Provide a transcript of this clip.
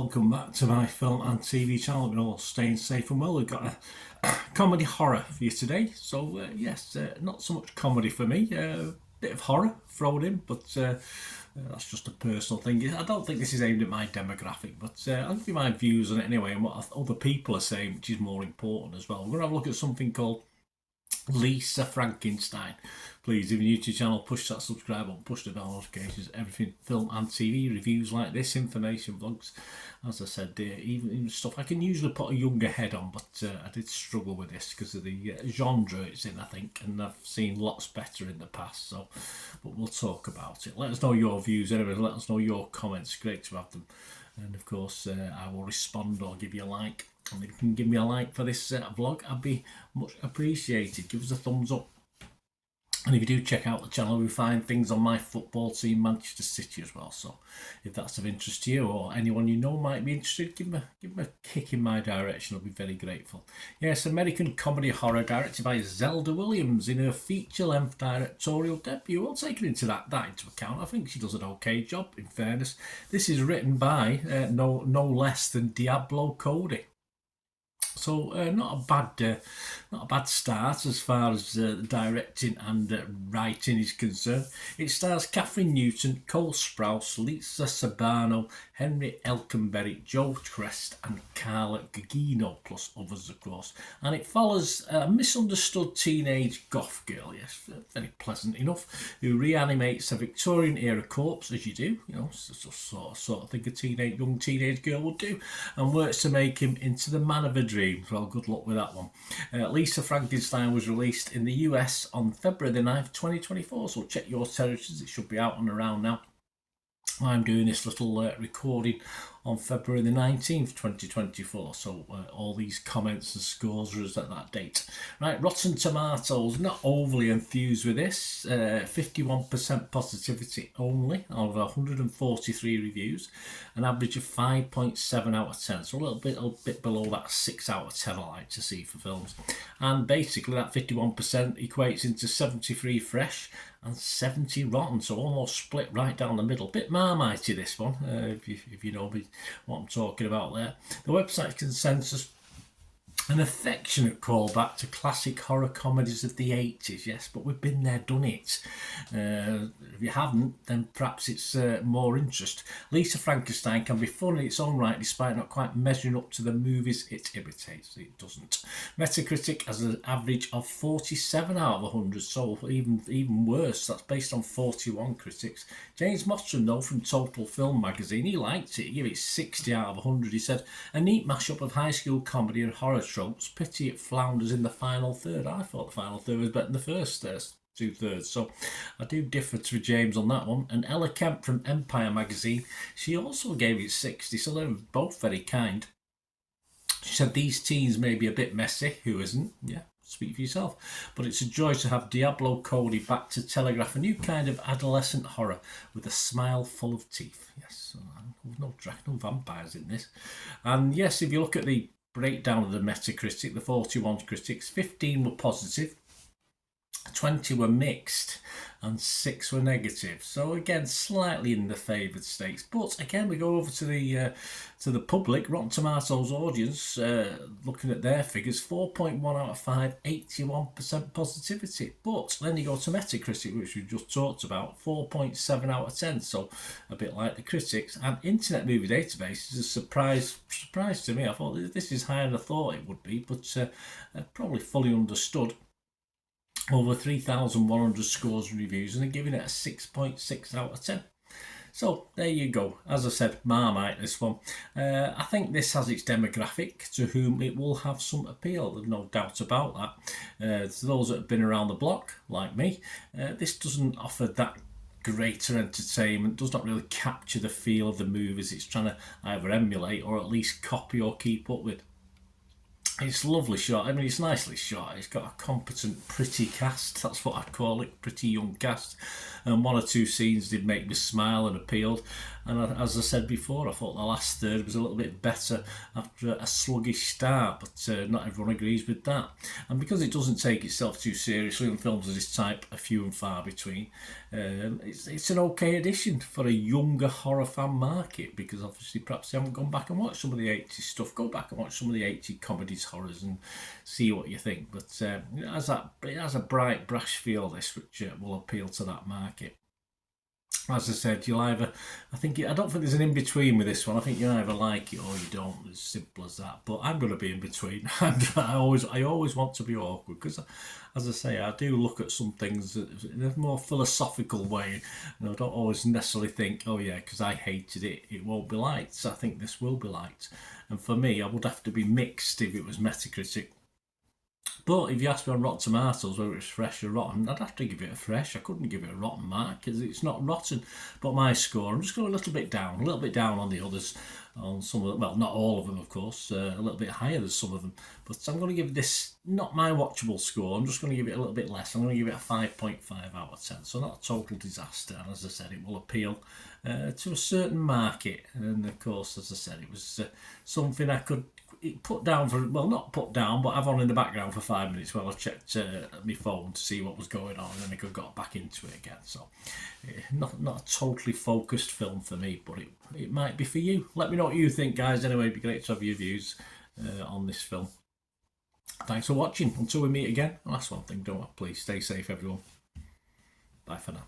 welcome back to my film and TV channel. We're all staying safe and well. We've got a comedy horror for you today. So yes, not so much comedy for me, bit of horror thrown in, but that's just a personal thing. I don't think this is aimed at my demographic, but I'll give you my views on it anyway and what other people are saying, which is more important as well. We're going to have a look at something called Lisa Frankenstein. Please, if you're new to the channel, push that subscribe button, push the bell notifications, everything film and TV, reviews like this, information, vlogs. As I said, even stuff I can usually put a younger head on, but I did struggle with this because of the genre it's in, I think, and I've seen lots better in the past, so, but we'll talk about it. Let us know your views anyway, let us know your comments, great to have them, and of course I will respond or give you a like. And if you can give me a like for this vlog, I'd be much appreciated. Give us a thumbs up. And if you do check out the channel, we find things on my football team, Manchester City, as well. So if that's of interest to you or anyone you know might be interested, give them a kick in my direction. I'll be very grateful. Yes, American comedy horror directed by Zelda Williams in her feature-length directorial debut. We'll take into that into account. I think she does an okay job, in fairness. This is written by no less than Diablo Cody. So not a bad start as far as directing and writing is concerned. It stars Catherine Newton, Cole Sprouse, Lisa Sabano, Henry Elkenberry, Joe Crest and Carla Gugino, plus others of course. And it follows a misunderstood teenage goth girl, yes, very pleasant enough, who reanimates a Victorian era corpse, as you do, you know, sort of thing a young teenage girl would do, and works to make him into the man of a dream. Well, good luck with that one. Lisa Frankenstein was released in the US on February the 9th, 2024, so check your territories, it should be out and around now. I'm doing this little recording on February the 19th, 2024, so all these comments and scores are at that date. Right, Rotten Tomatoes, not overly enthused with this, 51% positivity only, out of 143 reviews, an average of 5.7 out of 10, so a little bit below that 6 out of 10 I like to see for films. And basically that 51% equates into 73 fresh and 70 rotten, so almost split right down the middle. Bit Marmitey this one, if you know what I'm talking about there. The website consensus, an affectionate callback to classic horror comedies of the 80s, yes, but we've been there, done it. If you haven't, then perhaps it's more interest. Lisa Frankenstein can be fun in its own right, despite not quite measuring up to the movies it imitates. It doesn't. Metacritic has an average of 47 out of 100, so even worse. That's based on 41 critics. James Mottram, though, from Total Film magazine, he liked it. He gave it 60 out of 100. He said, a neat mashup of high school comedy and horror tropes. Pity it flounders in the final third. I thought the final third was better than the first two-thirds, so I do differ to James on that one. And Ella Kemp from Empire magazine, she also gave it 60, so they're both very kind. She said these teens may be a bit messy, who isn't? Yeah, speak for yourself. But it's a joy to have Diablo Cody back to telegraph a new kind of adolescent horror with a smile full of teeth. Yes, no vampires in this. And yes, if you look at the breakdown of the Metacritic, the 41 critics, 15 were positive, 20 were mixed and 6 were negative. So again, slightly in the favoured states. But again, we go over to the public, Rotten Tomatoes audience, looking at their figures, 4.1 out of 5, 81% positivity. But then you go to Metacritic, which we just talked about, 4.7 out of 10. So a bit like the critics. And Internet Movie Database is a surprise to me. I thought this is higher than I thought it would be, but probably fully understood. Over 3,100 scores and reviews, and they're giving it a 6.6 out of 10. So there you go. As I said, Marmite, this one. I think this has its demographic to whom it will have some appeal. There's no doubt about that. To those that have been around the block, like me, this doesn't offer that greater entertainment, does not really capture the feel of the movies it's trying to either emulate or at least copy or keep up with. It's lovely shot. I mean, it's nicely shot. It's got a competent, pretty cast. That's what I'd call it, pretty young cast. And one or two scenes did make me smile and appealed. And as I said before, I thought the last third was a little bit better after a sluggish start, but not everyone agrees with that. And because it doesn't take itself too seriously and films of this type are few and far between, it's an okay addition for a younger horror fan market, because obviously perhaps you haven't gone back and watched some of the 80s stuff. Go back and watch some of the 80s comedies, horrors, and see what you think. But it has a bright, brash feel, this, which will appeal to that market. As I said, I don't think there's an in-between with this one. I think you either like it or you don't. As simple as that. But I'm going to be in between. I always want to be awkward, because, as I say, I do look at some things in a more philosophical way, and I don't always necessarily think, oh yeah, because I hated it, it won't be liked. So I think this will be liked. And for me, I would have to be mixed if it was Metacritic. But if you ask me on Rotten Tomatoes whether it's fresh or rotten, I'd have to give it a fresh. I couldn't give it a rotten mark because it's not rotten. But my score, I'm just going a little bit down on the others, on some of them. Well, not all of them, of course, a little bit higher than some of them. But I'm going to give this not my watchable score. I'm just going to give it a little bit less. I'm going to give it a 5.5 out of 10. So not a total disaster. And as I said, it will appeal to a certain market. And of course, as I said, it was something I could put down for, well, not put down, but have on in the background for 5 minutes while I checked my phone to see what was going on, and then I could got back into it again. So not a totally focused film for me, but it might be for you. Let me know what you think, guys. Anyway, it'd be great to have your views on this film. Thanks for watching. Until we meet again, last one thing, don't please stay safe, everyone. Bye for now.